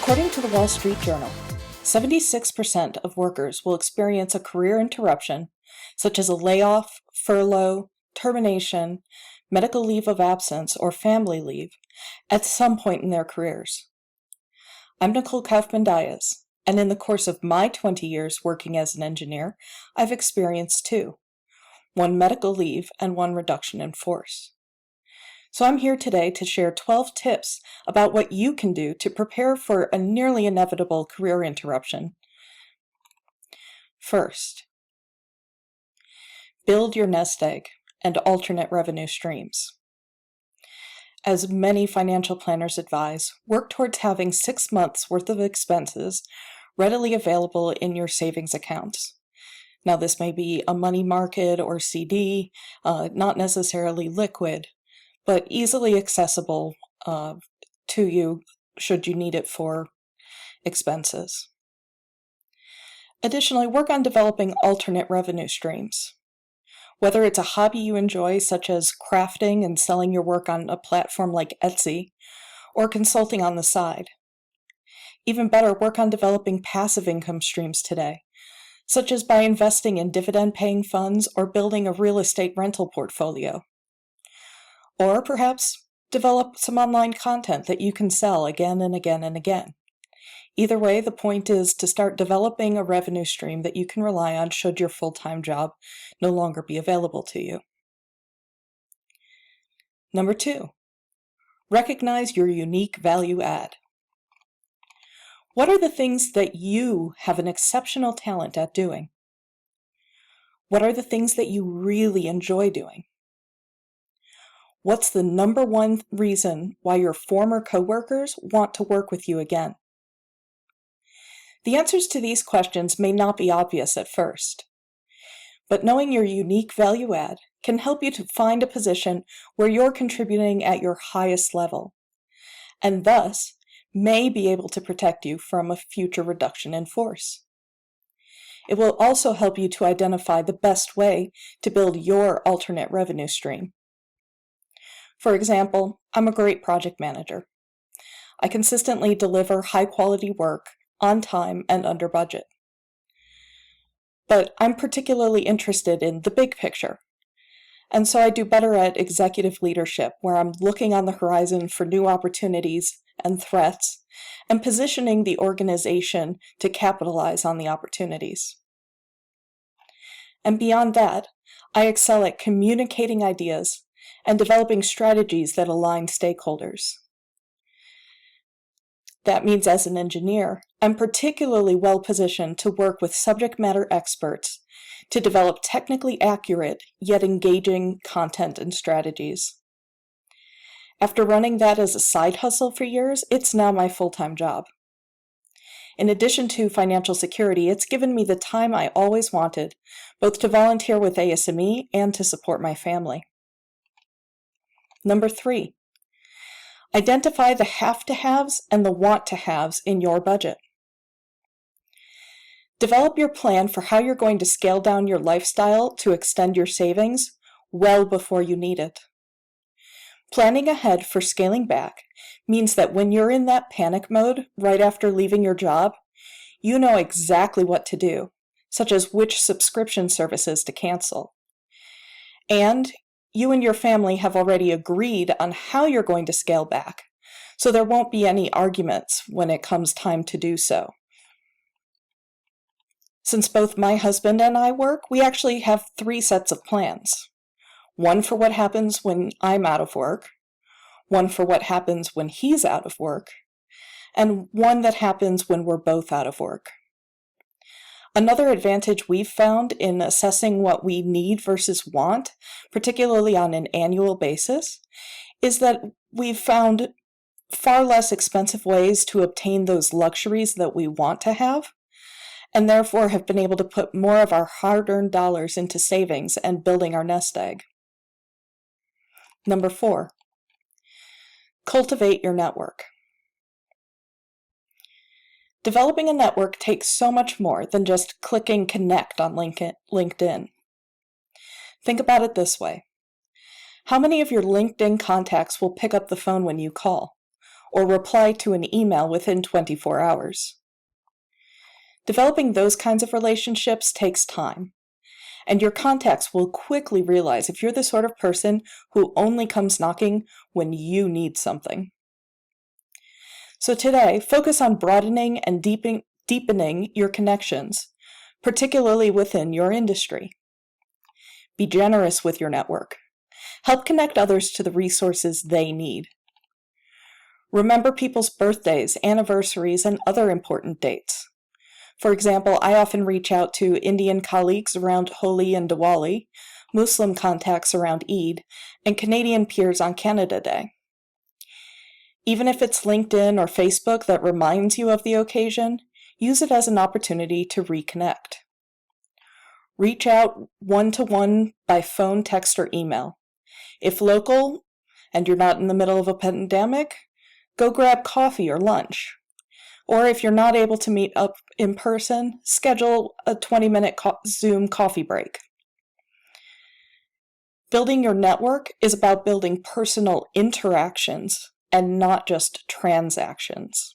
According to the Wall Street Journal, 76% of workers will experience a career interruption, such as a layoff, furlough, termination, medical leave of absence, or family leave, at some point in their careers. I'm Nicole Kaufman Dyess, and in the course of my 20 years working as an engineer, I've experienced two: one medical leave and one reduction in force. So I'm here today to share 12 tips about what you can do to prepare for a nearly inevitable career interruption. First, build your nest egg and alternate revenue streams. As many financial planners advise, work towards having 6 months' worth of expenses readily available in your savings accounts. Now, this may be a money market or CD, not necessarily liquid, but easily accessible to you should you need it for expenses. Additionally, work on developing alternate revenue streams. Whether it's a hobby you enjoy, such as crafting and selling your work on a platform like Etsy, or consulting on the side. Even better, work on developing passive income streams today, such as by investing in dividend-paying funds or building a real estate rental portfolio. Or perhaps develop some online content that you can sell again and again and again. Either way, the point is to start developing a revenue stream that you can rely on should your full-time job no longer be available to you. Number 2, recognize your unique value add. What are the things that you have an exceptional talent at doing? What are the things that you really enjoy doing? What's the number one reason why your former coworkers want to work with you again? The answers to these questions may not be obvious at first, but knowing your unique value add can help you to find a position where you're contributing at your highest level, and thus may be able to protect you from a future reduction in force. It will also help you to identify the best way to build your alternate revenue stream. For example, I'm a great project manager. I consistently deliver high-quality work on time and under budget. But I'm particularly interested in the big picture, and so I do better at executive leadership, where I'm looking on the horizon for new opportunities and threats, and positioning the organization to capitalize on the opportunities. And beyond that, I excel at communicating ideas and developing strategies that align stakeholders. That means as an engineer, I'm particularly well positioned to work with subject matter experts to develop technically accurate yet engaging content and strategies. After running that as a side hustle for years, it's now my full-time job. In addition to financial security, it's given me the time I always wanted, both to volunteer with ASME and to support my family. Number 3, identify the have-to-haves and the want-to-haves in your budget. Develop your plan for how you're going to scale down your lifestyle to extend your savings well before you need it. Planning ahead for scaling back means that when you're in that panic mode right after leaving your job, you know exactly what to do, such as which subscription services to cancel. And you and your family have already agreed on how you're going to scale back, so there won't be any arguments when it comes time to do so. Since both my husband and I work, we actually have 3 sets of plans. One for what happens when I'm out of work, one for what happens when he's out of work, and one that happens when we're both out of work. Another advantage we've found in assessing what we need versus want, particularly on an annual basis, is that we've found far less expensive ways to obtain those luxuries that we want to have, and therefore have been able to put more of our hard-earned dollars into savings and building our nest egg. Number 4, cultivate your network. Developing a network takes so much more than just clicking connect on LinkedIn. Think about it this way. How many of your LinkedIn contacts will pick up the phone when you call? or reply to an email within 24 hours. Developing those kinds of relationships takes time, and your contacts will quickly realize if you're the sort of person who only comes knocking when you need something. So today, focus on broadening and deepening your connections, particularly within your industry. Be generous with your network. Help connect others to the resources they need. Remember people's birthdays, anniversaries, and other important dates. For example, I often reach out to Indian colleagues around Holi and Diwali, Muslim contacts around Eid, and Canadian peers on Canada Day. Even if it's LinkedIn or Facebook that reminds you of the occasion, use it as an opportunity to reconnect. Reach out one-to-one by phone, text, or email. If local and you're not in the middle of a pandemic, go grab coffee or lunch. Or if you're not able to meet up in person, schedule a 20-minute Zoom coffee break. Building your network is about building personal interactions and not just transactions.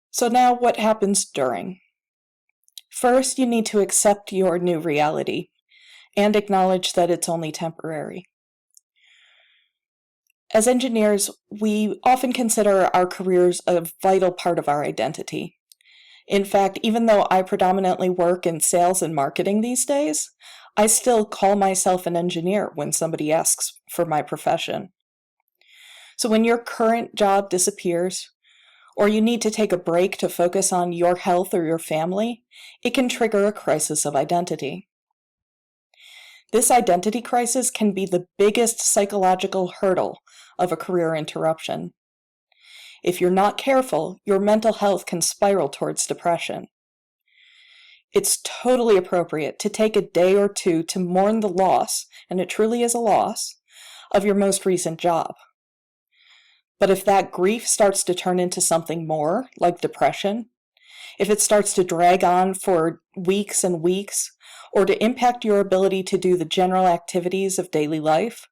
So now what happens during? First, you need to accept your new reality and acknowledge that it's only temporary. As engineers, we often consider our careers a vital part of our identity. In fact, even though I predominantly work in sales and marketing these days, I still call myself an engineer when somebody asks for my profession. So when your current job disappears, or you need to take a break to focus on your health or your family, it can trigger a crisis of identity. This identity crisis can be the biggest psychological hurdle of a career interruption. If you're not careful, your mental health can spiral towards depression. It's totally appropriate to take a day or two to mourn the loss, and it truly is a loss, of your most recent job. But if that grief starts to turn into something more, like depression, if it starts to drag on for weeks and weeks, or to impact your ability to do the general activities of daily life,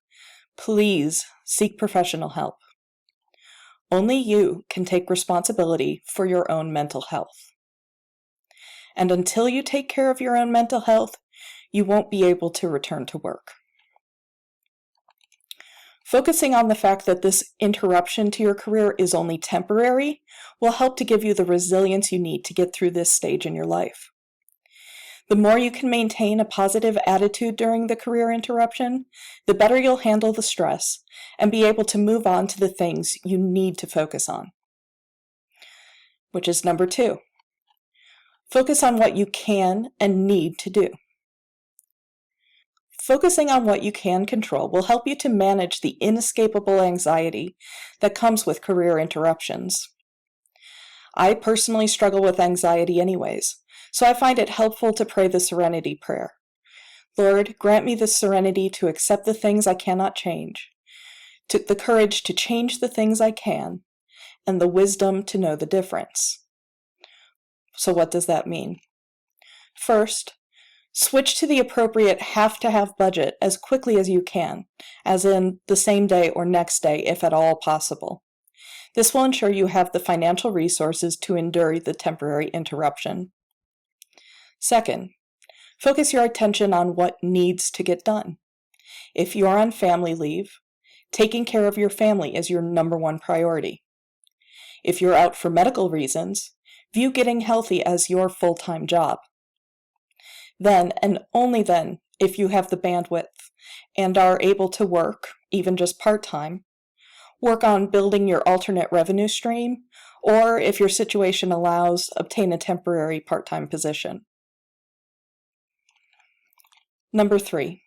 please seek professional help. Only you can take responsibility for your own mental health. And until you take care of your own mental health, you won't be able to return to work. Focusing on the fact that this interruption to your career is only temporary will help to give you the resilience you need to get through this stage in your life. The more you can maintain a positive attitude during the career interruption, the better you'll handle the stress and be able to move on to the things you need to focus on. Which is number 2. Focus on what you can and need to do. Focusing on what you can control will help you to manage the inescapable anxiety that comes with career interruptions. I personally struggle with anxiety anyways, so I find it helpful to pray the Serenity Prayer. Lord, grant me the serenity to accept the things I cannot change, the courage to change the things I can, and the wisdom to know the difference. So what does that mean? First, switch to the appropriate have-to-have budget as quickly as you can, as in the same day or next day if at all possible. This will ensure you have the financial resources to endure the temporary interruption. Second, focus your attention on what needs to get done. If you are on family leave, taking care of your family is your number 1 priority. If you're out for medical reasons, view getting healthy as your full-time job. Then, and only then, if you have the bandwidth and are able to work, even just part-time, work on building your alternate revenue stream, or if your situation allows, obtain a temporary part-time position. Number 3,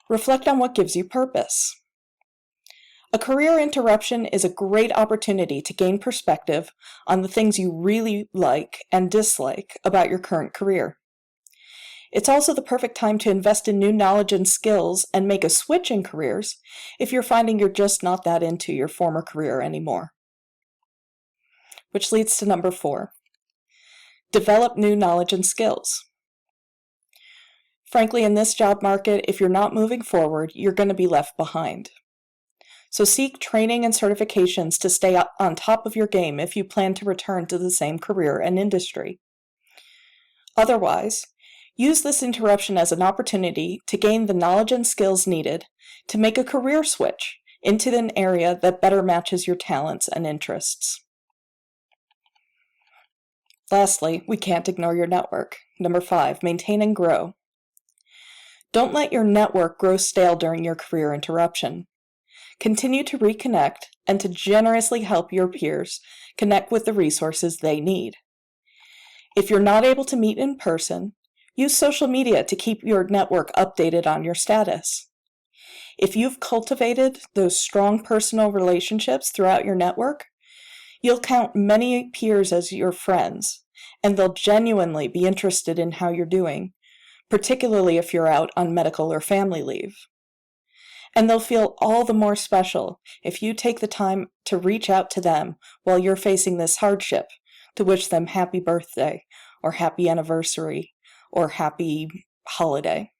reflect on what gives you purpose. A career interruption is a great opportunity to gain perspective on the things you really like and dislike about your current career. It's also the perfect time to invest in new knowledge and skills and make a switch in careers if you're finding you're just not that into your former career anymore. Which leads to number 4, develop new knowledge and skills. Frankly, in this job market, if you're not moving forward, you're going to be left behind. So seek training and certifications to stay on top of your game if you plan to return to the same career and industry. Otherwise, use this interruption as an opportunity to gain the knowledge and skills needed to make a career switch into an area that better matches your talents and interests. Lastly, we can't ignore your network. Number 5, maintain and grow. Don't let your network grow stale during your career interruption. Continue to reconnect and to generously help your peers connect with the resources they need. If you're not able to meet in person, use social media to keep your network updated on your status. If you've cultivated those strong personal relationships throughout your network, you'll count many peers as your friends, and they'll genuinely be interested in how you're doing, particularly if you're out on medical or family leave. And they'll feel all the more special if you take the time to reach out to them while you're facing this hardship, to wish them happy birthday, or happy anniversary, or happy holiday.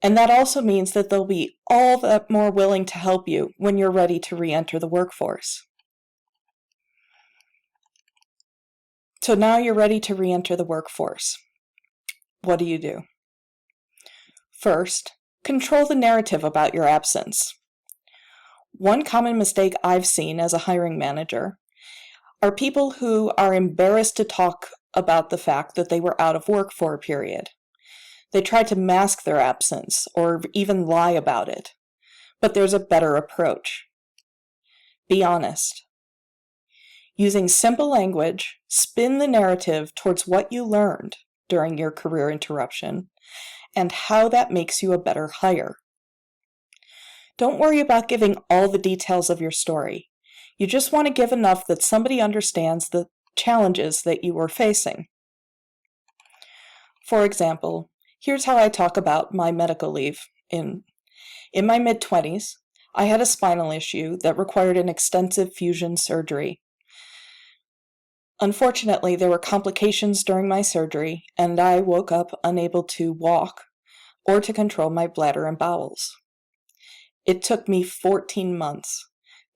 And that also means that they'll be all that more willing to help you when you're ready to re-enter the workforce. So now you're ready to re-enter the workforce. What do you do? First, control the narrative about your absence. One common mistake I've seen as a hiring manager are people who are embarrassed to talk about the fact that they were out of work for a period. They try to mask their absence or even lie about it. But there's a better approach. Be honest. Using simple language, spin the narrative towards what you learned during your career interruption and how that makes you a better hire. Don't worry about giving all the details of your story. You just want to give enough that somebody understands the challenges that you were facing. For example, here's how I talk about my medical leave. In my mid-20s, I had a spinal issue that required an extensive fusion surgery. Unfortunately, there were complications during my surgery, and I woke up unable to walk or to control my bladder and bowels. It took me 14 months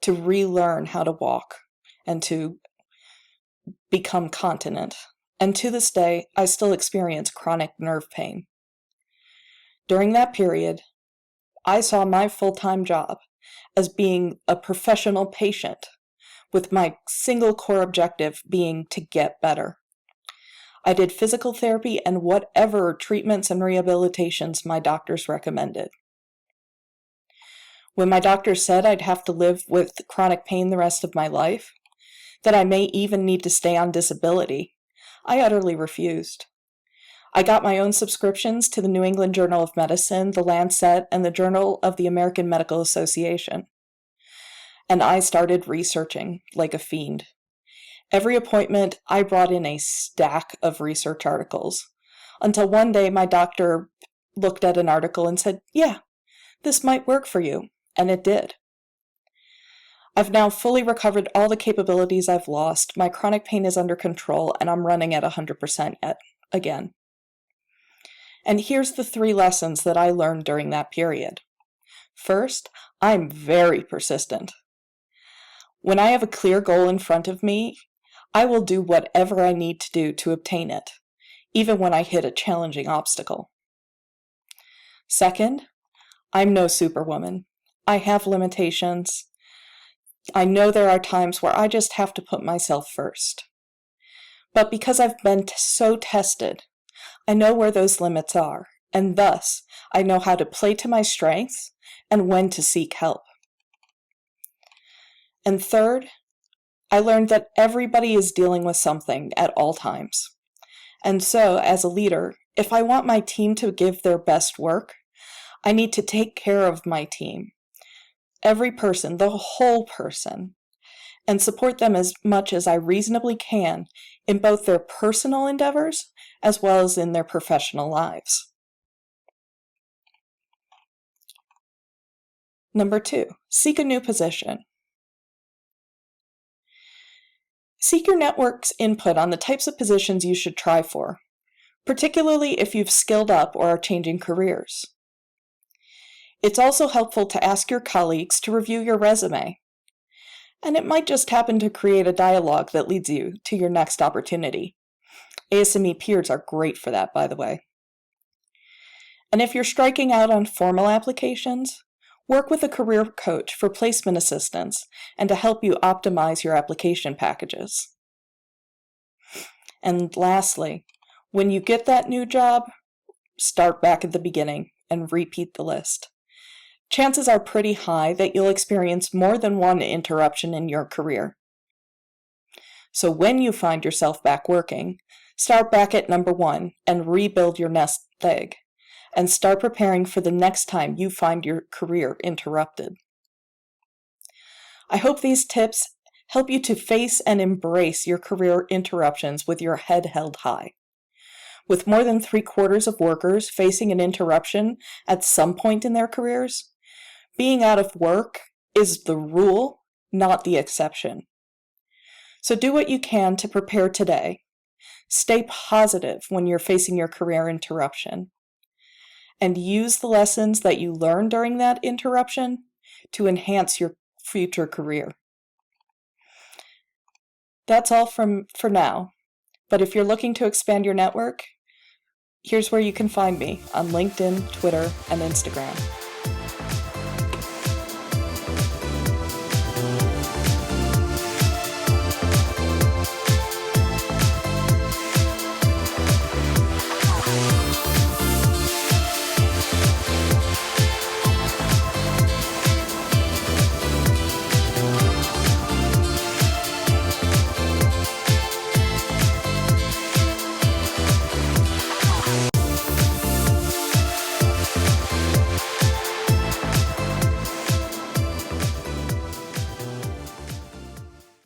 to relearn how to walk and to become continent. And to this day, I still experience chronic nerve pain. During that period, I saw my full-time job as being a professional patient, with my single core objective being to get better. I did physical therapy and whatever treatments and rehabilitations my doctors recommended. When my doctor said I'd have to live with chronic pain the rest of my life, that I may even need to stay on disability, I utterly refused. I got my own subscriptions to the New England Journal of Medicine, the Lancet, and the Journal of the American Medical Association. And I started researching like a fiend. Every appointment, I brought in a stack of research articles, until one day my doctor looked at an article and said, "Yeah, this might work for you," and it did. I've now fully recovered all the capabilities I've lost, my chronic pain is under control, and I'm running at 100% again. And here's the 3 lessons that I learned during that period. First, I'm very persistent. When I have a clear goal in front of me, I will do whatever I need to do to obtain it, even when I hit a challenging obstacle. Second, I'm no superwoman. I have limitations. I know there are times where I just have to put myself first. But because I've been so tested, I know where those limits are, and thus I know how to play to my strengths and when to seek help. And third, I learned that everybody is dealing with something at all times. And so, as a leader, if I want my team to give their best work, I need to take care of my team, every person, the whole person, and support them as much as I reasonably can in both their personal endeavors as well as in their professional lives. Number 2, seek a new position. Seek your network's input on the types of positions you should try for, particularly if you've skilled up or are changing careers. It's also helpful to ask your colleagues to review your resume, and it might just happen to create a dialogue that leads you to your next opportunity. ASME peers are great for that, by the way. And if you're striking out on formal applications, work with a career coach for placement assistance and to help you optimize your application packages. And lastly, when you get that new job, start back at the beginning and repeat the list. Chances are pretty high that you'll experience more than one interruption in your career. So when you find yourself back working, start back at number 1 and rebuild your nest egg, and start preparing for the next time you find your career interrupted. I hope these tips help you to face and embrace your career interruptions with your head held high. With more than 3/4 of workers facing an interruption at some point in their careers, being out of work is the rule, not the exception. So do what you can to prepare today. Stay positive when you're facing your career interruption, and use the lessons that you learned during that interruption to enhance your future career. That's all for now, but if you're looking to expand your network, here's where you can find me on LinkedIn, Twitter, and Instagram.